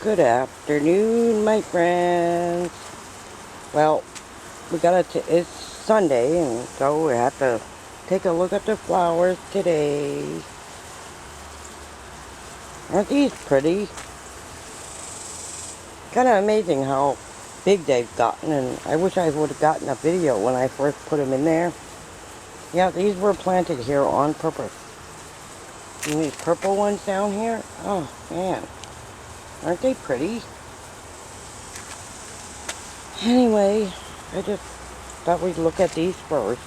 Good afternoon, my friends. Well, it's Sunday, and so we have to take a look at the flowers today. Aren't these pretty? Kind of amazing how big they've gotten, and I wish I would have gotten a video when I first put them in there. Yeah, these were planted here on purpose. And these purple ones down here, oh man, aren't they pretty? Anyway, I just thought we'd look at these first.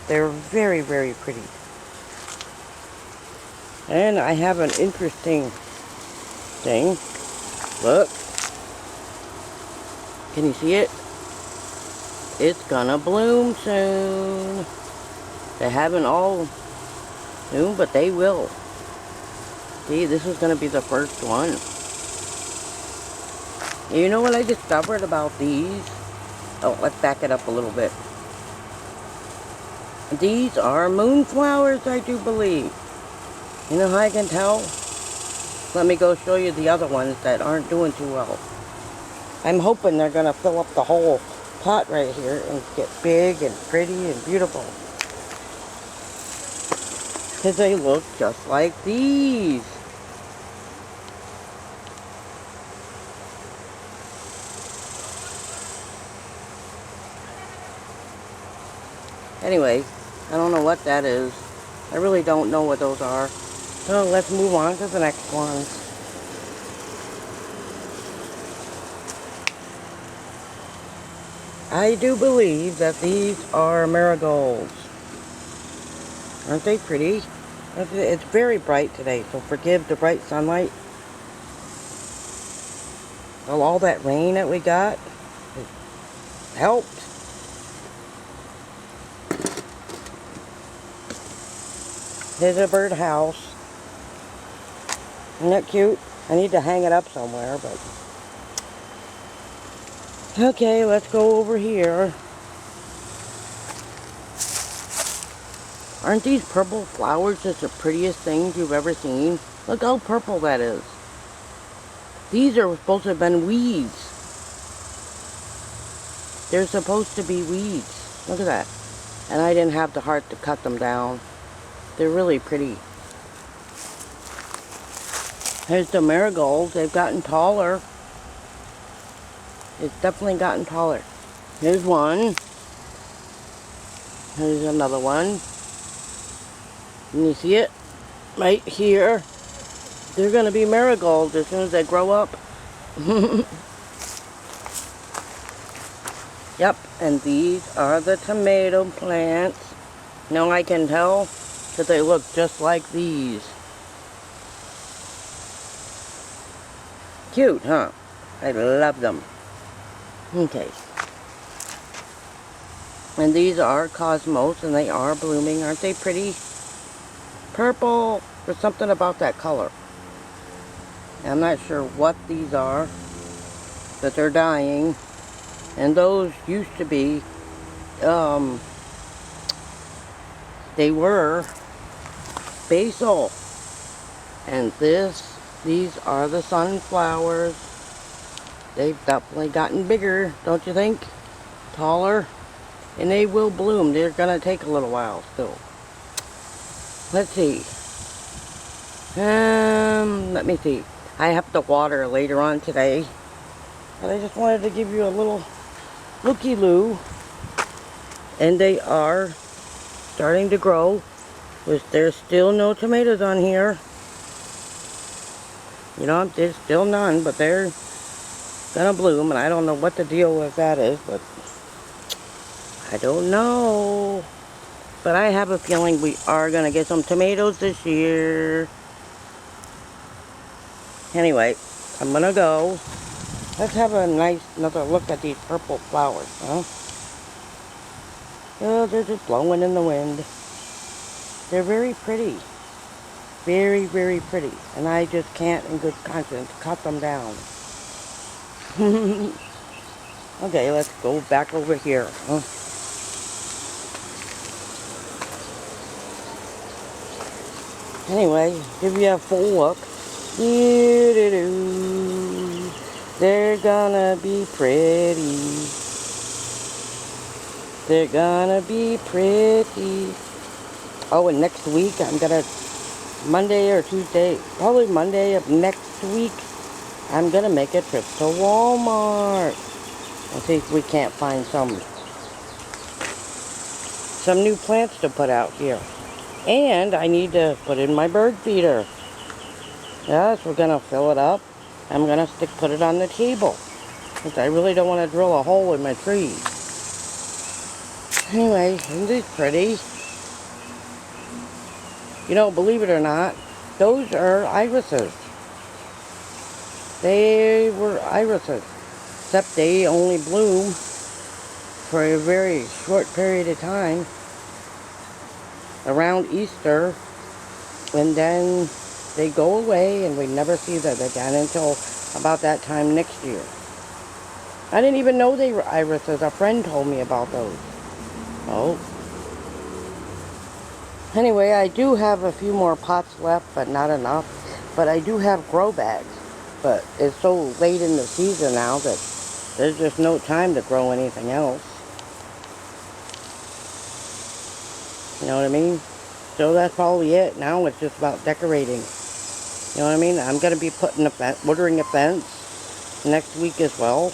They're very, very pretty. And I have an interesting thing. Look. Can you see it? It's gonna bloom soon. They haven't all bloomed, but they will. See, this is gonna be the first one. You know what I discovered about these? Oh, let's back it up a little bit. These are moonflowers, I do believe. You know how I can tell? Let me go show you the other ones that aren't doing too well. I'm hoping they're going to fill up the whole pot right here and get big and pretty and beautiful. Because they look just like these. Anyway, I don't know what that is. I really don't know what those are. So let's move on to the next ones. I do believe that these are marigolds. Aren't they pretty? It's very bright today, so forgive the bright sunlight. Well, all that rain that we got, it helped. Here's a birdhouse. Isn't that cute? I need to hang it up somewhere, but... Okay, let's go over here. Aren't these purple flowers just the prettiest things you've ever seen? Look how purple that is. These are supposed to have been weeds. They're supposed to be weeds. Look at that. And I didn't have the heart to cut them down. They're really pretty. Here's the marigolds. They've gotten taller. It's definitely gotten taller. Here's one. Here's another one. Can you see it? Right here. They're going to be marigolds as soon as they grow up. Yep, and these are the tomato plants. Now I can tell that they look just like these. Cute, huh? I love them. Okay. And these are cosmos, and they are blooming. Aren't they pretty? Purple. There's something about that color. I'm not sure what these are, but they're dying. And those used to be, they were basil. And these are the sunflowers. They've definitely gotten bigger, don't you think? Taller. And they will bloom. They're going to take a little while still. Let's see. Let me see. I have to water later on today. But I just wanted to give you a little looky-loo. And they are starting to grow. There's still no tomatoes on here. You know, there's still none, but they're gonna bloom, and I don't know what the deal with that is, but I don't know. But I have a feeling we are gonna get some tomatoes this year. Anyway, I'm gonna go. Let's have another look at these purple flowers, huh? Oh, they're just blowing in the wind. They're very pretty. Very, very pretty. And I just can't, in good conscience, cut them down. Okay, let's go back over here. Huh? Anyway, give you a full look. They're gonna be pretty. They're gonna be pretty. Oh, and next week I'm gonna, Monday or Tuesday, probably Monday of next week, I'm gonna make a trip to Walmart and see if we can't find some new plants to put out here. And I need to put in my bird feeder. Yes, we're gonna fill it up. I'm gonna put it on the table, because I really don't want to drill a hole in my trees. Anyway, isn't this pretty? You know, believe it or not, those are irises. They were irises, except they only bloom for a very short period of time around Easter, and then they go away and we never see them again until about that time next year. I didn't even know they were irises. A friend told me about those. Oh. Anyway, I do have a few more pots left, but not enough. But I do have grow bags. But it's so late in the season now that there's just no time to grow anything else. You know what I mean? So that's probably it. Now it's just about decorating. You know what I mean? I'm going to be putting ordering a fence next week as well.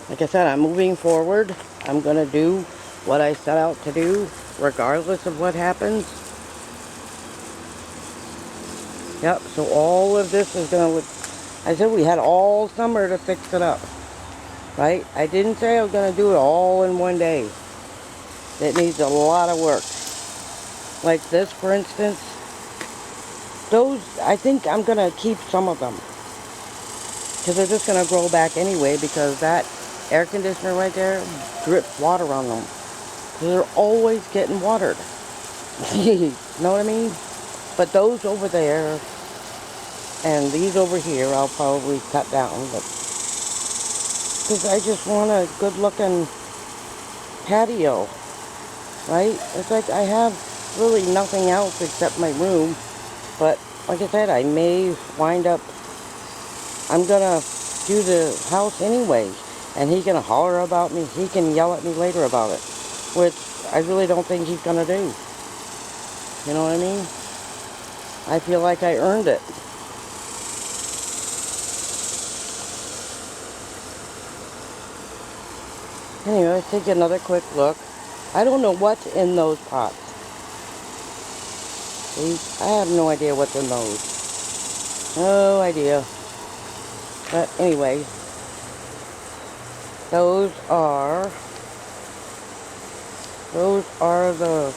Like I said, I'm moving forward. I'm going to do what I set out to do, regardless of what happens. Yep, so all of this is going to look... I said we had all summer to fix it up. Right? I didn't say I was going to do it all in one day. It needs a lot of work. Like this, for instance. Those, I think I'm going to keep some of them. Because they're just going to grow back anyway, because that air conditioner right there drips water on them. So they're always getting watered. You know what I mean? But those over there and these over here I'll probably cut down, but because I just want a good looking patio, right? It's like I have really nothing else except my room, but like I said, I may wind up, I'm gonna do the house anyway, and he's gonna holler about me, he can yell at me later about it, which I really don't think he's gonna do. You know what I mean? I feel like I earned it. Anyway, let's take another quick look. I don't know what's in those pots. See? I have no idea what's in those. No idea. But anyway, those are the,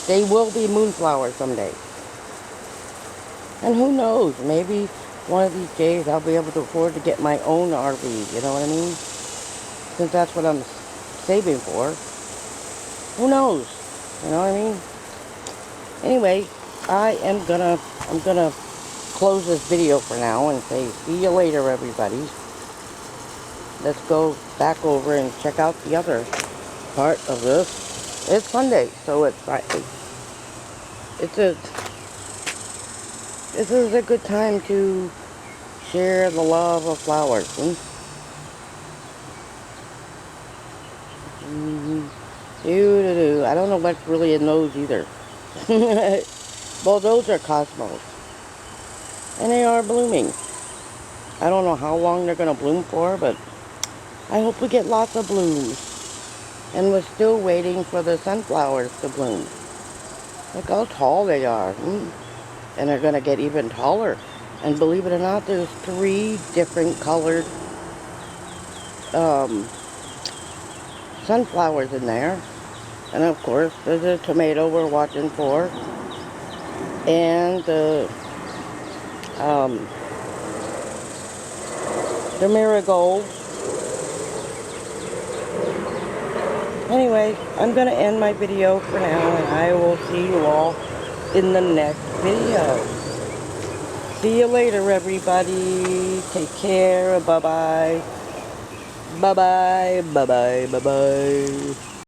they will be moonflowers someday. And who knows, maybe one of these days I'll be able to afford to get my own RV, you know what I mean? Since that's what I'm saving for. Who knows? You know what I mean? Anyway, I'm gonna close this video for now and say see you later, everybody. Let's go back over and check out the other part of this. It's Sunday, so it's Friday. This is a good time to share the love of flowers. I don't know what's really in those either. Well, those are cosmos. And they are blooming. I don't know how long they're going to bloom for, but I hope we get lots of blooms. And we're still waiting for the sunflowers to bloom. Look how tall they are. And they're going to get even taller. And believe it or not, there's 3 different colored sunflowers in there. And of course, there's a tomato we're watching for. And the marigolds. Anyway, I'm going to end my video for now, and I will see you all in the next video. See you later, everybody. Take care. Bye-bye. Bye-bye. Bye-bye. Bye-bye.